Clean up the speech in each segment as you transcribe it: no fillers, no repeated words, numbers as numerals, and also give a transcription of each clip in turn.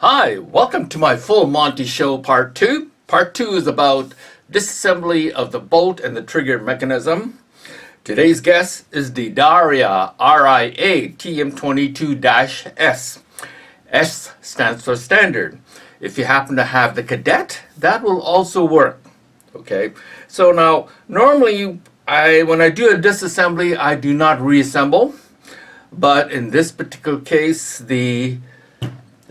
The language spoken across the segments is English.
Hi, welcome to my full Monty show part 2. Part 2 is about disassembly of the bolt and the trigger mechanism. Today's guest is the DERYA RIA TM22-S. S stands for standard. If you happen to have the Cadet, that will also work. Okay, so now normally when I do a disassembly, I do not reassemble, but in this particular case, the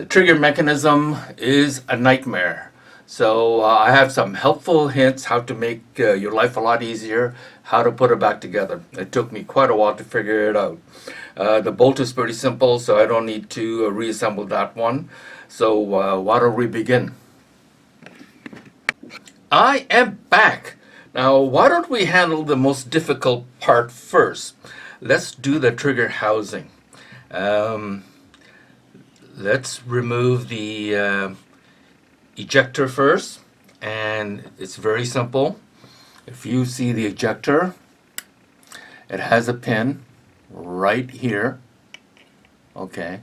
trigger mechanism is a nightmare. So I have some helpful hints how to make your life a lot easier, how to put it back together. It took me quite a while to figure it out. The bolt is pretty simple, so I don't need to reassemble that one. So why don't we begin? I am back. Now why don't we handle the most difficult part first? Let's do the trigger housing. Let's remove the ejector first, and it's very simple. If you see the ejector, it has a pin right here. Okay,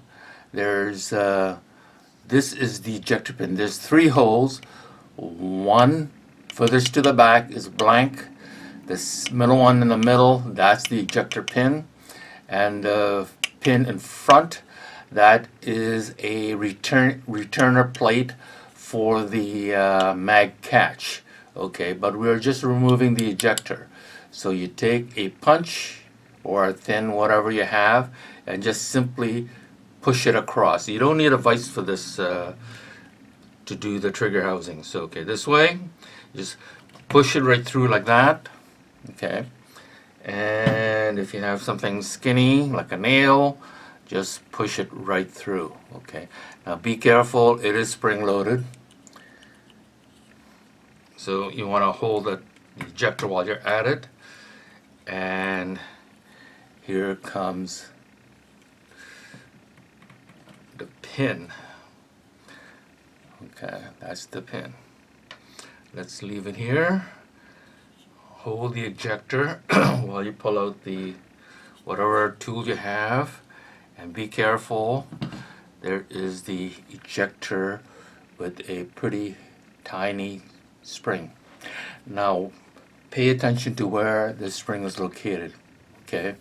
there's this is the ejector pin. There's 3 holes. One furthest to the back is blank. This middle one in the middle, that's the ejector pin, and the pin in front, that is a returner plate for the mag catch. Okay, but we're just removing the ejector. So you take a punch or a thin, whatever you have, and just simply push it across. You don't need a vise for this to do the trigger housing. So okay, this way, just push it right through like that. Okay, and if you have something skinny like a nail, just push it right through. Okay, now be careful, it is spring loaded, so you want to hold the ejector while you're at it. And here comes the pin. Okay, that's the pin. Let's leave it here. Hold the ejector while you pull out the whatever tool you have. And be careful, there is the ejector with a pretty tiny spring. Now pay attention to where the spring is located. Okay,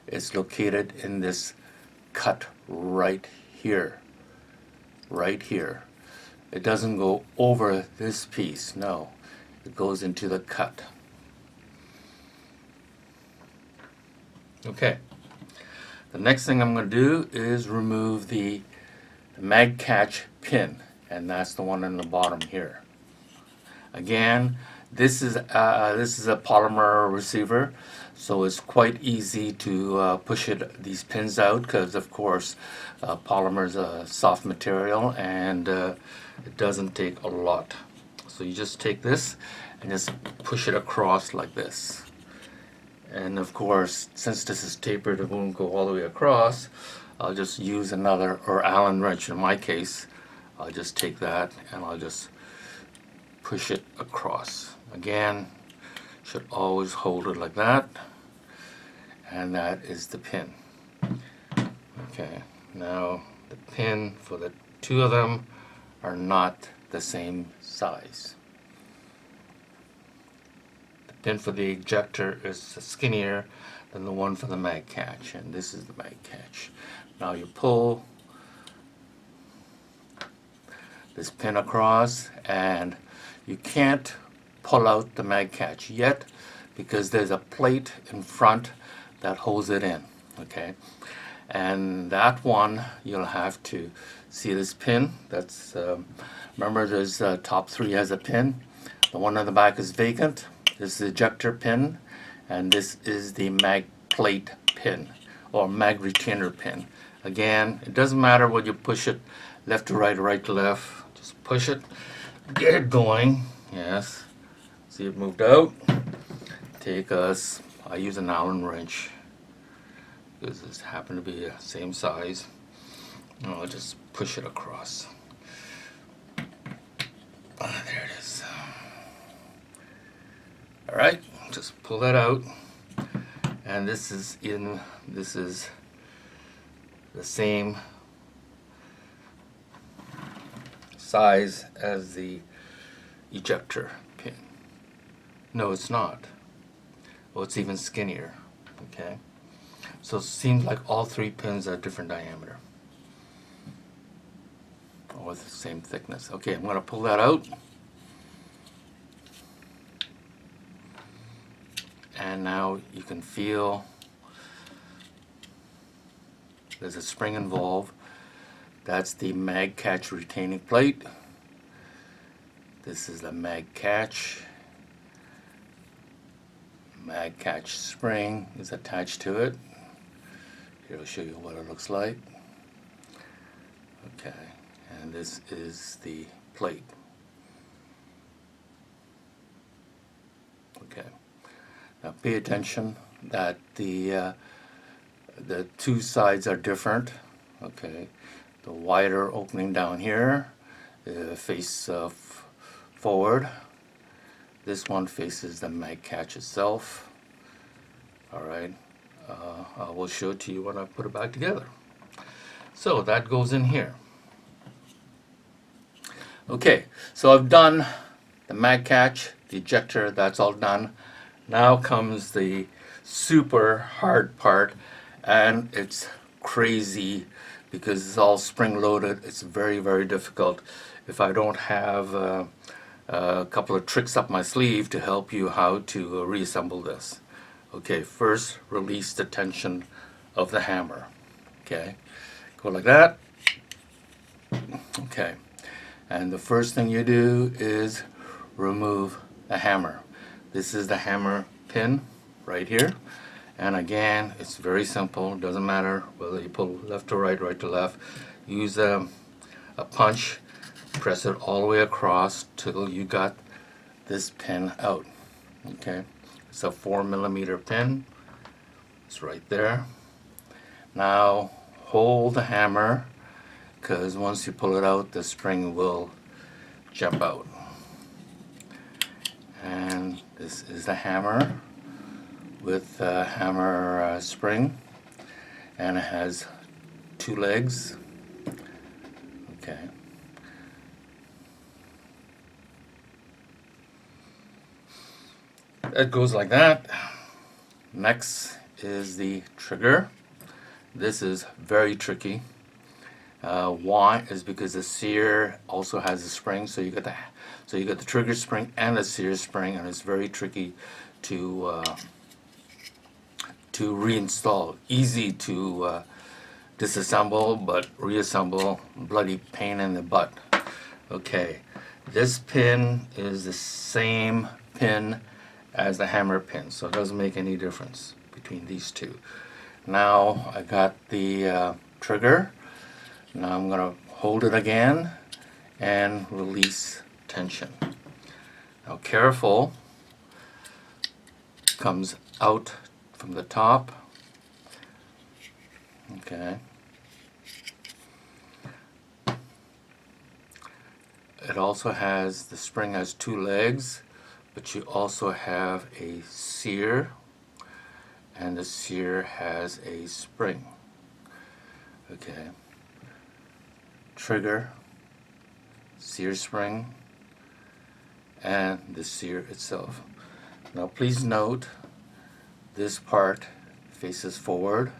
it's located in this cut right here. Right here. It doesn't go over this piece, no. It goes into the cut. Okay. The next thing I'm going to do is remove the mag catch pin, and that's the one in the bottom here. Again, this is a polymer receiver, so it's quite easy to push these pins out, because of course polymer is a soft material and it doesn't take a lot. So you just take this and just push it across like this. And of course, since this is tapered, it won't go all the way across. I'll just use another, or Allen wrench in my case. I'll just take that and I'll just push it across. Again, should always hold it like that. And that is the pin. Okay, now the pin for the 2 of them are not the same size. Pin for the ejector is skinnier than the one for the mag catch, and this is the mag catch. Now you pull this pin across, and you can't pull out the mag catch yet because there's a plate in front that holds it in. Okay, and that one you'll have to see this pin. That's remember, there's top 3 has a pin. The one on the back is vacant. This is the ejector pin, and this is the mag plate pin, or mag retainer pin. Again, it doesn't matter whether you push it left to right or right to left. Just push it, get it going. Yes, see it moved out. I use an Allen wrench because this happened to be the same size. And I'll just push it across. There it is. Alright, just pull that out, and this is the same size as the ejector pin. No, it's not. Well, it's even skinnier. Okay, so it seems like all three pins are different diameter or the same thickness. Okay, I'm going to pull that out. And now you can feel there's a spring involved. That's the mag catch retaining plate. This is the mag catch. Mag catch spring is attached to it. Here I'll show you what it looks like. Okay, and this is the plate. Okay, now pay attention that the two sides are different. Okay, the wider opening down here face forward. This one faces the mag catch itself. Alright, I will show it to you when I put it back together. So that goes in here. Okay, so I've done the mag catch, the ejector, that's all done. Now comes the super hard part, and it's crazy because it's all spring loaded. It's very, very difficult. If I don't have a couple of tricks up my sleeve to help you how to reassemble this. Okay, first release the tension of the hammer. Okay, go like that. Okay, and the first thing you do is remove the hammer. This is the hammer pin right here, and again it's very simple. It doesn't matter whether you pull left to right, right to left. Use a punch. Press it all the way across till you got this pin out. Okay, it's a 4mm pin. It's right there. Now hold the hammer, because once you pull it out, the spring will jump out. And this is the hammer with the hammer spring, and it has two legs. Okay. It goes like that. Next is the trigger. This is very tricky. Why is because the sear also has a spring, so you get the trigger spring and the sear spring, and it's very tricky to reinstall. Easy to disassemble, but reassemble, bloody pain in the butt. Okay, this pin is the same pin as the hammer pin, so it doesn't make any difference between these two. Now I got the trigger. Now I'm going to hold it again and release tension. Now careful, comes out from the top. Okay. It also has, the spring has two legs, but you also have a sear, and the sear has a spring. Okay. Trigger, sear spring, and the sear itself. Now please note, this part faces forward.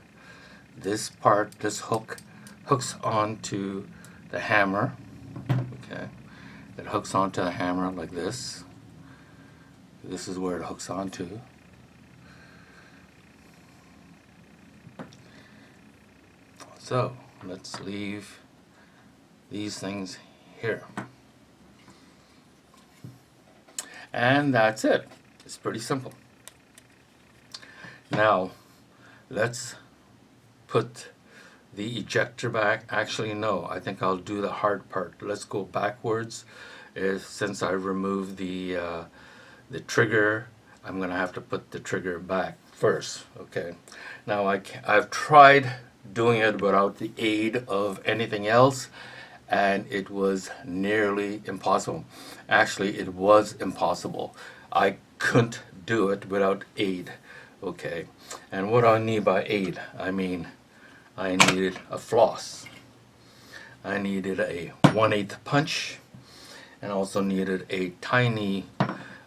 This part, this hook, hooks onto the hammer. Okay. It hooks onto the hammer like this. This is where it hooks onto. So let's leave these things here. And that's it. It's pretty simple. Now let's put the ejector back. Actually no, I think I'll do the hard part. Let's go backwards. Since I removed the trigger, I'm gonna have to put the trigger back first. Okay, now I've tried doing it without the aid of anything else, and it was nearly impossible. Actually, it was impossible. I couldn't do it without aid. Okay, and what do I need by aid? I mean, I needed a floss. I needed a 1/8 punch. and also needed a tiny,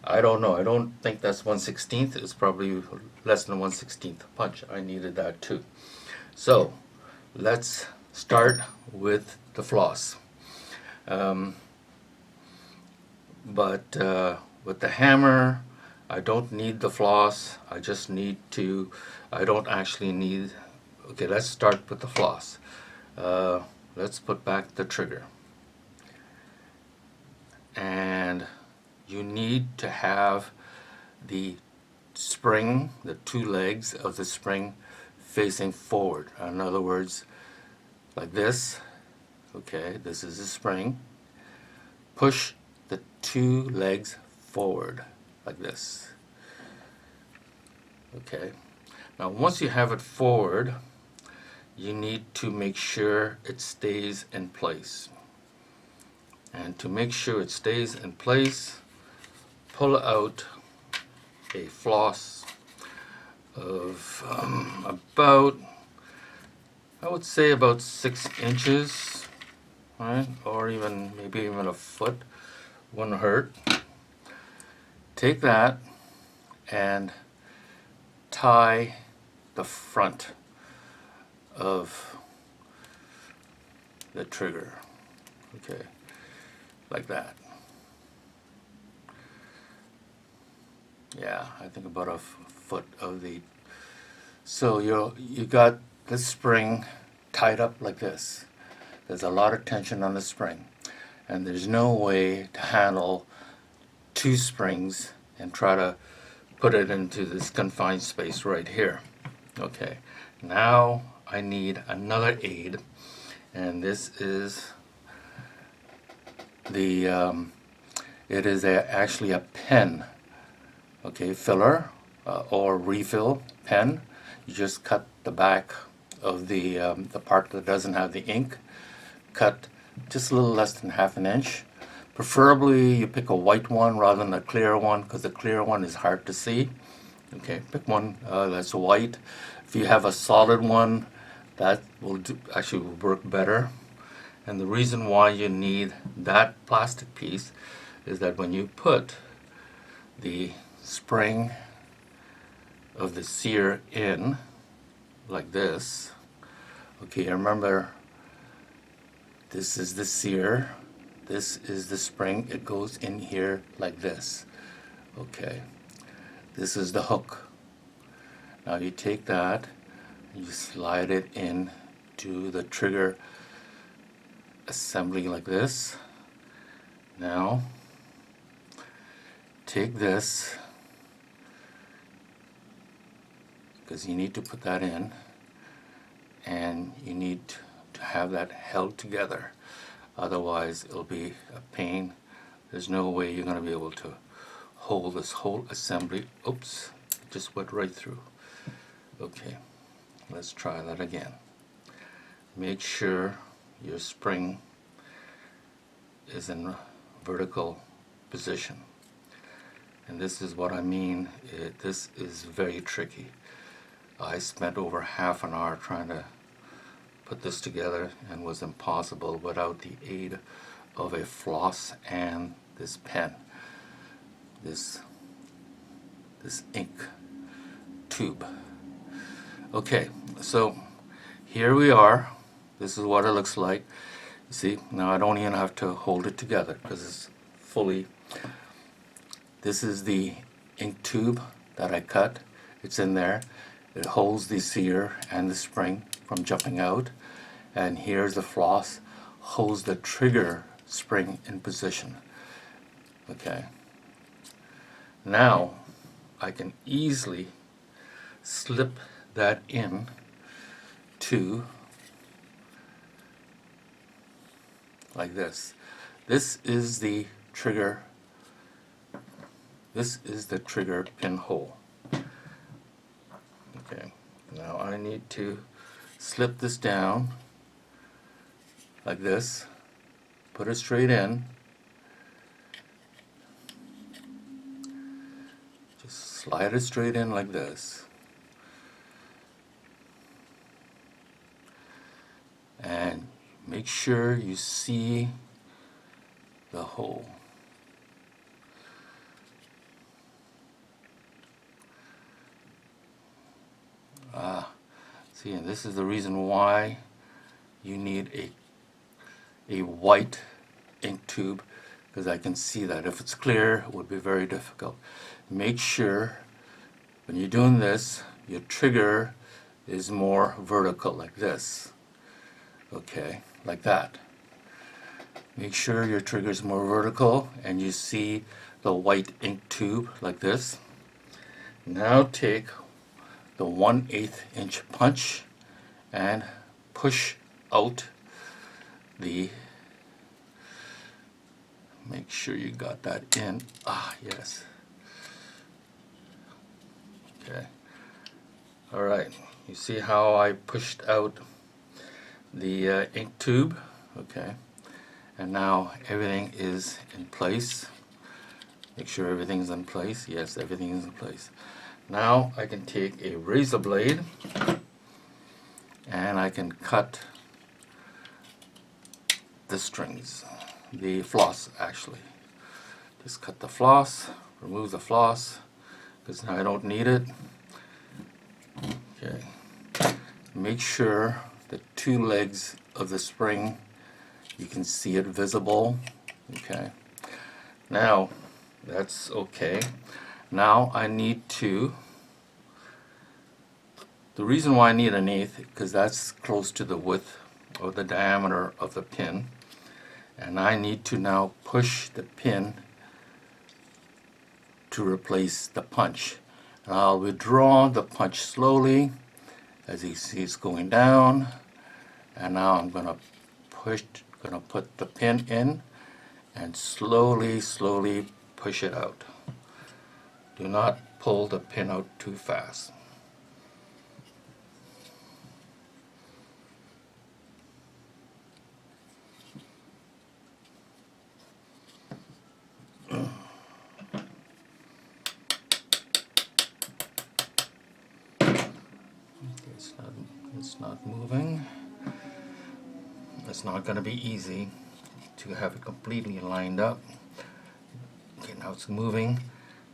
I don't know, I don't think that's 1/16. It's probably less than 1/16 punch. I needed that too. So let's start with the floss. But with the hammer, I don't need the floss. I just need to, I don't actually need, okay, let's start with the floss. Let's put back the trigger. And you need to have the spring, the two legs of the spring facing forward. In other words, like this. Okay, this is the spring. Push the two legs forward like this. Okay, now once you have it forward, you need to make sure it stays in place. And to make sure it stays in place, pull out a floss of about, I would say about 6 inches, right? Or even maybe even a foot, wouldn't hurt. Take that and tie the front of the trigger, okay, like that. Yeah, I think about a foot of the, so you got the spring tied up like this. There's a lot of tension on the spring, and there's no way to handle 2 springs and try to put it into this confined space right here. Okay, now I need another aid, and this is the it is actually a pen, okay, filler or refill pen. You just cut the back of the part that doesn't have the ink, cut just a little less than ½ an inch. Preferably you pick a white one rather than a clear one, because the clear one is hard to see. Okay, pick one that's white. If you have a solid one, that will actually work better. And the reason why you need that plastic piece is that when you put the spring of the sear in like this, okay, remember this is the sear, this is the spring, it goes in here like this. Okay, this is the hook. Now you take that and you slide it in to the trigger assembly like this. Now take this, because you need to put that in, and you need to have that held together, otherwise it'll be a pain. There's no way you're going to be able to hold this whole assembly. Oops, it just went right through. Okay, let's try that again. Make sure your spring is in vertical position, and this is what I mean. This is very tricky. I spent over ½ an hour trying to put this together, and was impossible without the aid of a floss and this pen, this ink tube. Okay, so here we are. This is what it looks like. You see, now I don't even have to hold it together because it's fully, this is the ink tube that I cut. It's in there. It holds the sear and the spring from jumping out, and here's the floss, holds the trigger spring in position. Okay, now I can easily slip that in to like this. This is the trigger, this is the trigger pinhole. Okay, now I need to slip this down like this, put it straight in, just slide it straight in like this, and make sure you see the hole. See, and this is the reason why you need a white ink tube, because I can see that. If it's clear, it would be very difficult. Make sure when you're doing this, your trigger is more vertical, like this. Okay, like that. Make sure your trigger is more vertical and you see the white ink tube like this. Now take the 1/8 inch punch and push out the, make sure you got that in. Yes. Okay. Alright, you see how I pushed out the ink tube? Okay. And now everything is in place. Make sure everything's in place. Yes, everything is in place. Now I can take a razor blade and I can cut the strings, the floss actually. Just cut the floss, remove the floss, because now I don't need it. Okay. Make sure the two legs of the spring, you can see it visible. Okay. Now that's okay. Now I need to, the reason why I need 1/8, because that's close to the width or the diameter of the pin, and I need to now push the pin to replace the punch. And I'll withdraw the punch slowly, as you see it's going down, and now I'm going to put the pin in and slowly push it out. Do not pull the pin out too fast. It's not moving. It's not going to be easy to have it completely lined up. Okay, now it's moving.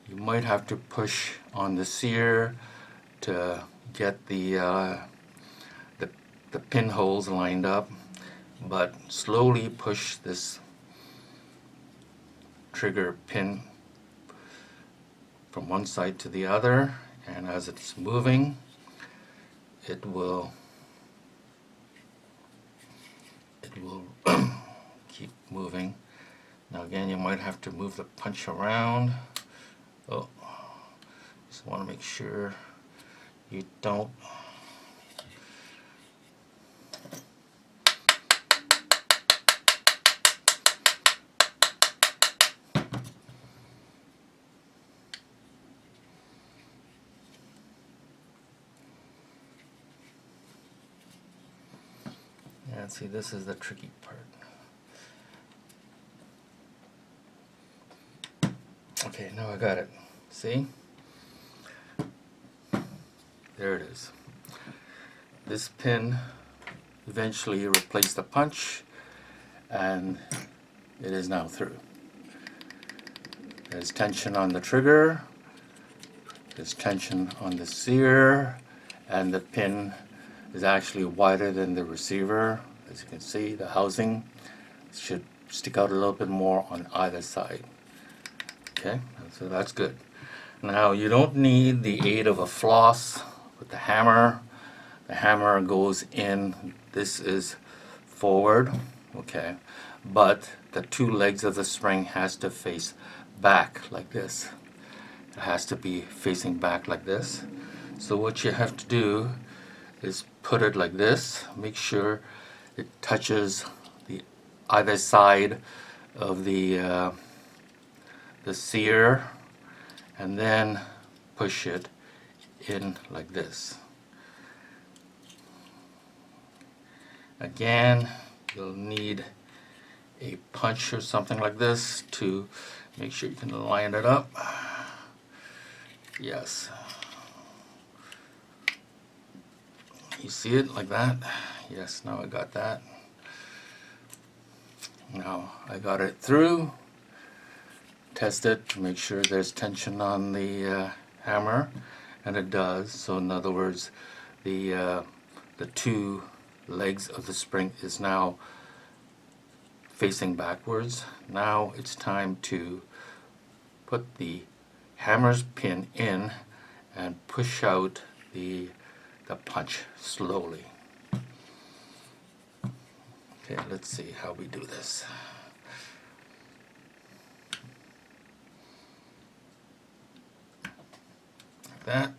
You might have to push on the sear to get the pinholes lined up, but slowly push this trigger pin from one side to the other, and as it's moving, it will keep moving. Now again, you might have to move the punch around. Oh, just want to make sure you don't and see, this is the tricky part. Okay, now I got it. See? There it is. This pin eventually replaced the punch, and it is now through. There's tension on the trigger, there's tension on the sear, and the pin is actually wider than the receiver. As you can see, the housing should stick out a little bit more on either side. Okay, so that's good. Now you don't need the aid of a floss with the hammer. The hammer goes in, this is forward, okay, but the two legs of the spring has to face back like this. It has to be facing back like this. So what you have to do is put it like this. Make sure it touches the either side of the sear, and then push it in like this. Again, you'll need a punch or something like this to make sure you can line it up. Yes. You see it like that? Yes, now I got that. Now I got it through. Test it to make sure there's tension on the hammer, and it does. So in other words, the two legs of the spring is now facing backwards. Now it's time to put the hammer's pin in and push out the punch slowly. Okay, let's see how we do this. Like that.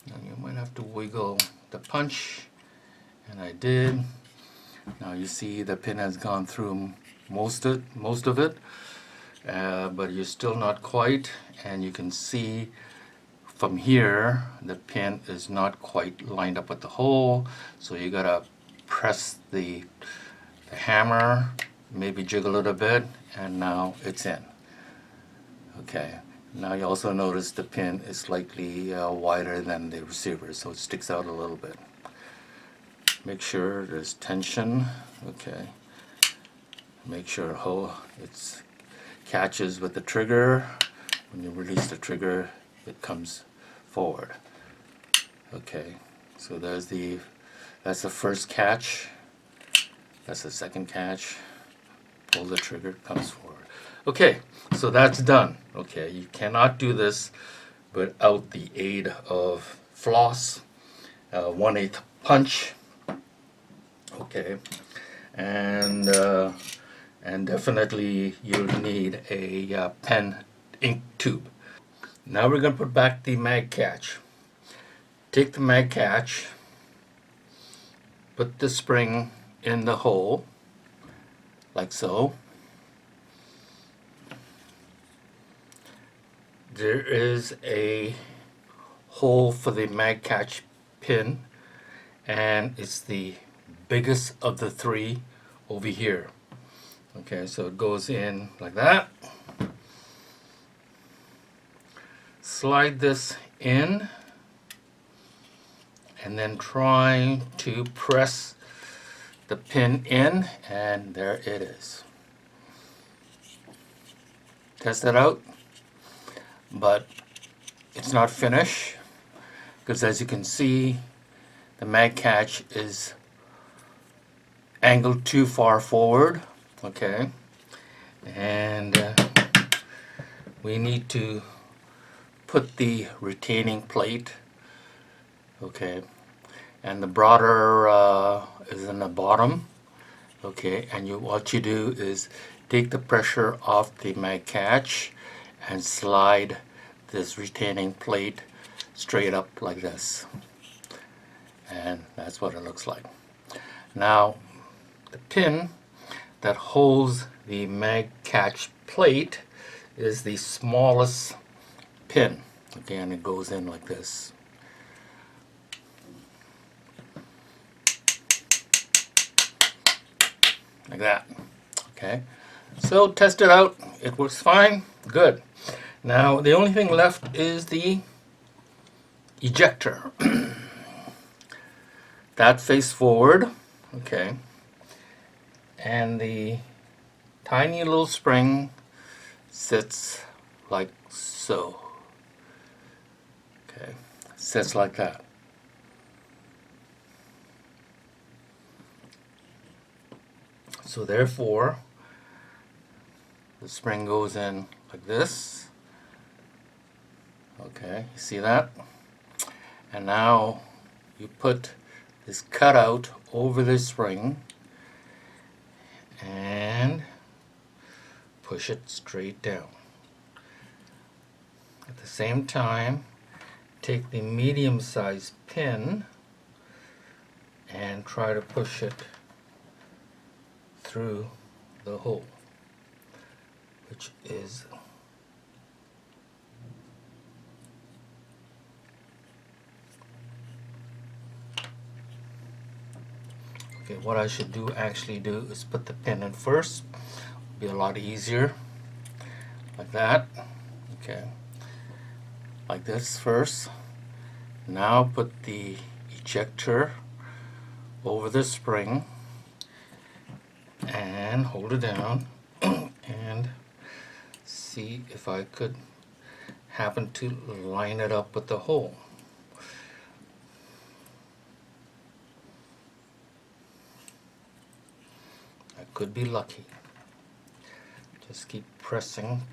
Now you might have to wiggle the punch, and I did. Now you see the pin has gone through most of it, but you're still not quite, and you can see from here the pin is not quite lined up with the hole, so you gotta press the hammer, maybe jiggle it a bit, and now it's in. Okay, now you also notice the pin is slightly wider than the receiver, so it sticks out a little bit. Make sure there's tension. Okay, make sure it catches with the trigger. When you release the trigger, it comes forward. Okay, so that's the first catch. That's the second catch. Pull the trigger, comes forward. Okay, so that's done. Okay, you cannot do this without the aid of floss, 1/8 punch. Okay, and definitely you'll need a pen ink tube. Now we're going to put back the mag catch. Take the mag catch, put the spring in the hole, like so. There is a hole for the mag catch pin, and it's the biggest of the three over here. Okay, so it goes in like that. Slide this in, and then try to press the pin in, and there it is. Test it out, but it's not finished, because as you can see, the mag catch is angled too far forward. Okay, and we need to put the retaining plate, okay, and the broader is in the bottom. Okay, and what you do is take the pressure off the mag catch and slide this retaining plate straight up like this, and that's what it looks like. Now the pin that holds the mag catch plate is the smallest pin. Okay, and it goes in like this. Like that. Okay, so test it out. It works fine. Good. Now the only thing left is the ejector. That face forward. Okay, and the tiny little spring sits like so. Okay, sits like that. So therefore, the spring goes in like this. Okay, you see that? And now you put this cutout over the spring and push it straight down. At the same time, take the medium-sized pin and try to push it through the hole, which is okay. What I should actually do is put the pin in first. It'll be a lot easier, like that. Okay, like this first. Now put the ejector over the spring and hold it down and see if I could happen to line it up with the hole. I could be lucky. Just keep pressing.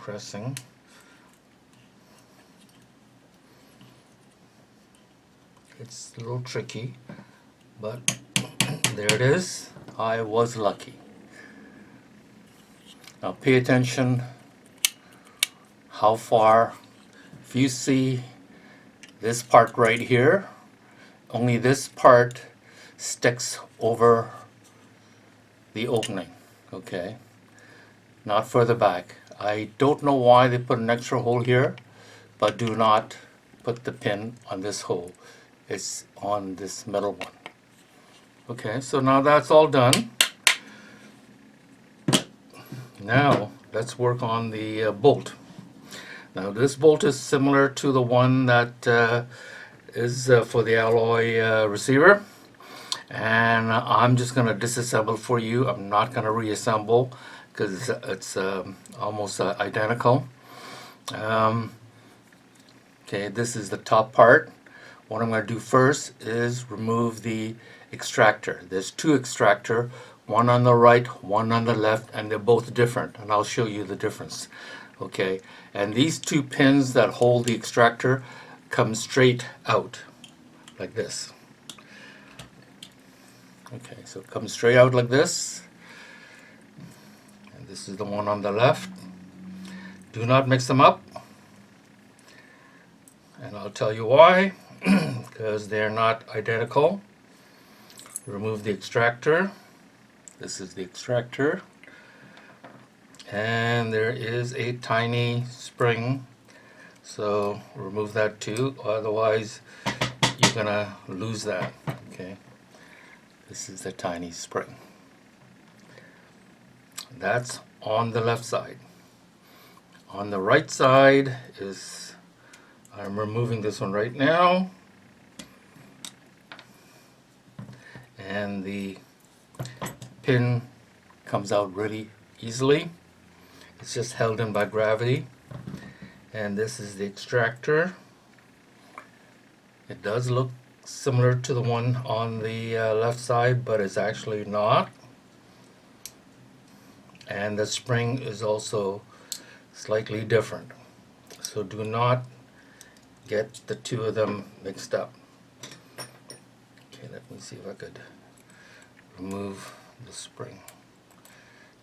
It's a little tricky, but there it is. I was lucky. Now pay attention how far. If you see this part right here, only this part sticks over the opening, okay? Not further back. I don't know why they put an extra hole here, but do not put the pin on this hole. It's on this middle one. Okay, so now that's all done. Now let's work on the bolt. Now this bolt is similar to the one that is for the alloy receiver, and I'm just going to disassemble for you. I'm not going to reassemble because it's almost identical. Okay, this is the top part. What I'm going to do first is remove the extractor. There's two extractor, one on the right, one on the left, and they're both different, and I'll show you the difference. Okay, and these two pins that hold the extractor come straight out like this. Okay, so it comes straight out like this, and this is the one on the left. Do not mix them up, and I'll tell you why. Because they're not identical. Remove the extractor. This is the extractor. And there is a tiny spring, so remove that too, otherwise you're gonna lose that. Okay, this is the tiny spring. That's on the left side. On the right side is, I'm removing this one right now, and the pin comes out really easily. It's just held in by gravity. And this is the extractor. It does look similar to the one on the left side, but it's actually not. And the spring is also slightly different. So do not get the two of them mixed up. Okay, let me see if I could remove the spring.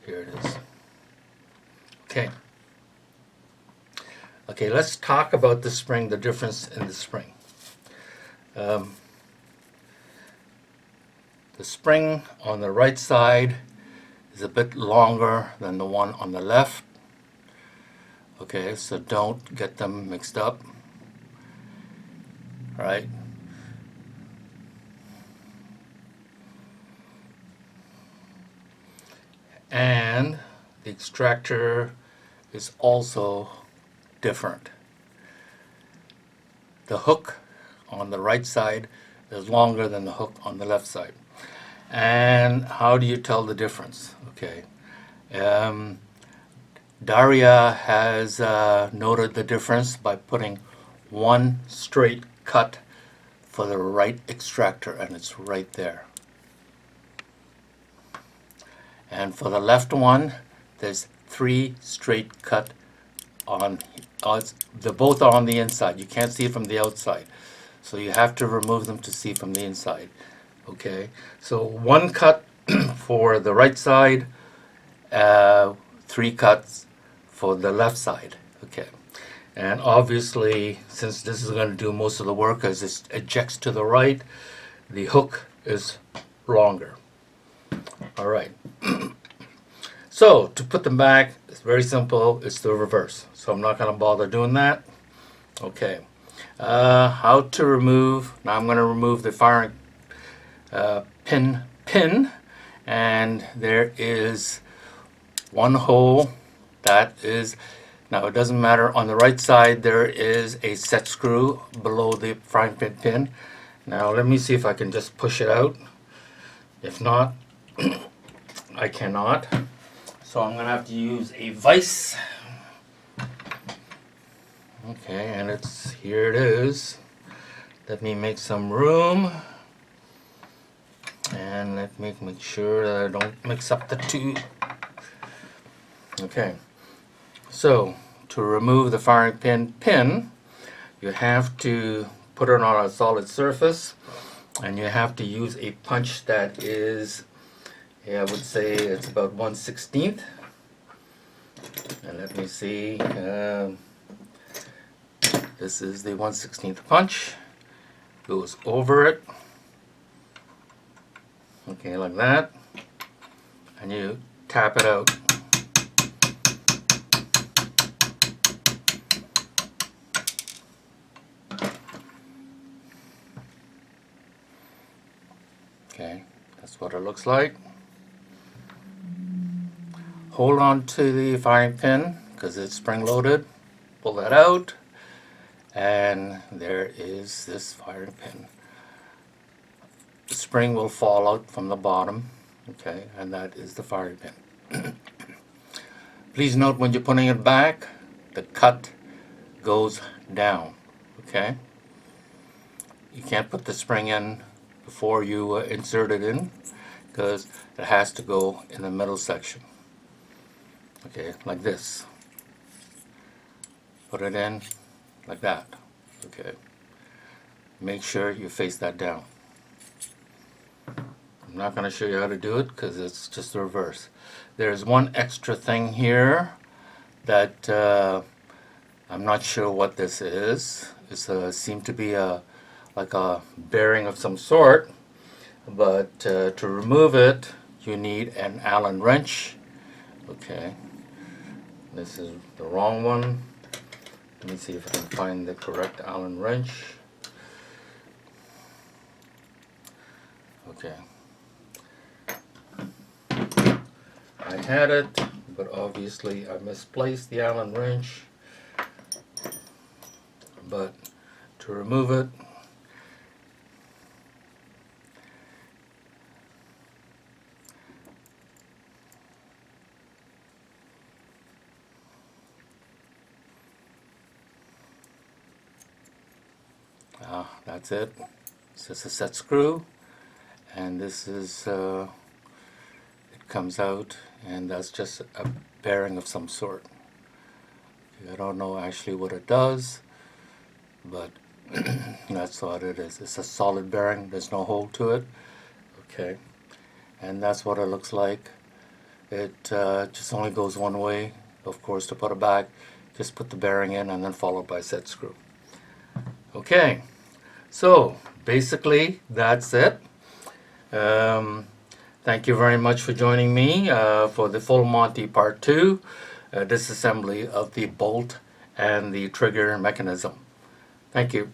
Here it is. Okay. Okay, let's talk about the spring, the difference in the spring. The spring on the right side is a bit longer than the one on the left. Okay, so don't get them mixed up. All right. And the extractor is also different. The hook on the right side is longer than the hook on the left side. And how do you tell the difference? Okay. DERYA has noted the difference by putting one straight cut for the right extractor, and it's right there. And for the left one, there's three straight cut on, they're both on the inside. You can't see it from the outside. So you have to remove them to see from the inside. Okay, so one cut for the right side, three cuts for the left side. Okay, and obviously, since this is going to do most of the work as it ejects to the right, the hook is longer. All right. So to put them back, it's very simple. It's the reverse. So I'm not going to bother doing that. Okay. How to remove? Now I'm going to remove the firing pin, and there is one hole that is, now it doesn't matter, on the right side there is a set screw below the firing pin. Now let me see if I can just push it out. If not, I cannot. So I'm gonna have to use a vise. Okay, and here it is. Let me make some room. And let me make sure that I don't mix up the two. Okay, so to remove the firing pin, you have to put it on a solid surface, and you have to use a punch that is, I would say it's about 1/16. And let me see, this is the 1/16 punch. Goes over it. Okay, like that. And you tap it out. Okay, that's what it looks like. Hold on to the firing pin because it's spring loaded. Pull that out, and there is this firing pin. The spring will fall out from the bottom, okay, and that is the firing pin. Please note when you're putting it back, the cut goes down, okay? You can't put the spring in before you insert it in, because it has to go in the middle section. Okay, like this. Put it in like that. Okay. Make sure you face that down. I'm not going to show you how to do it because it's just the reverse. There's one extra thing here that I'm not sure what this is. It seems to be like a bearing of some sort, but to remove it you need an Allen wrench. Okay, this is the wrong one. Let me see if I can find the correct Allen wrench. Okay, I had it, but obviously I misplaced the Allen wrench. But to remove it, that's it. It's just a set screw, and this is it comes out, and that's just a bearing of some sort. I don't know actually what it does, but that's what it is. It's a solid bearing. There's no hole to it. Okay, and that's what it looks like. It just only goes one way. Of course, to put it back, just put the bearing in and then followed by a set screw. Okay, so basically that's it. Thank you very much for joining me for the full Monty Part 2, disassembly of the bolt and the trigger mechanism. Thank you.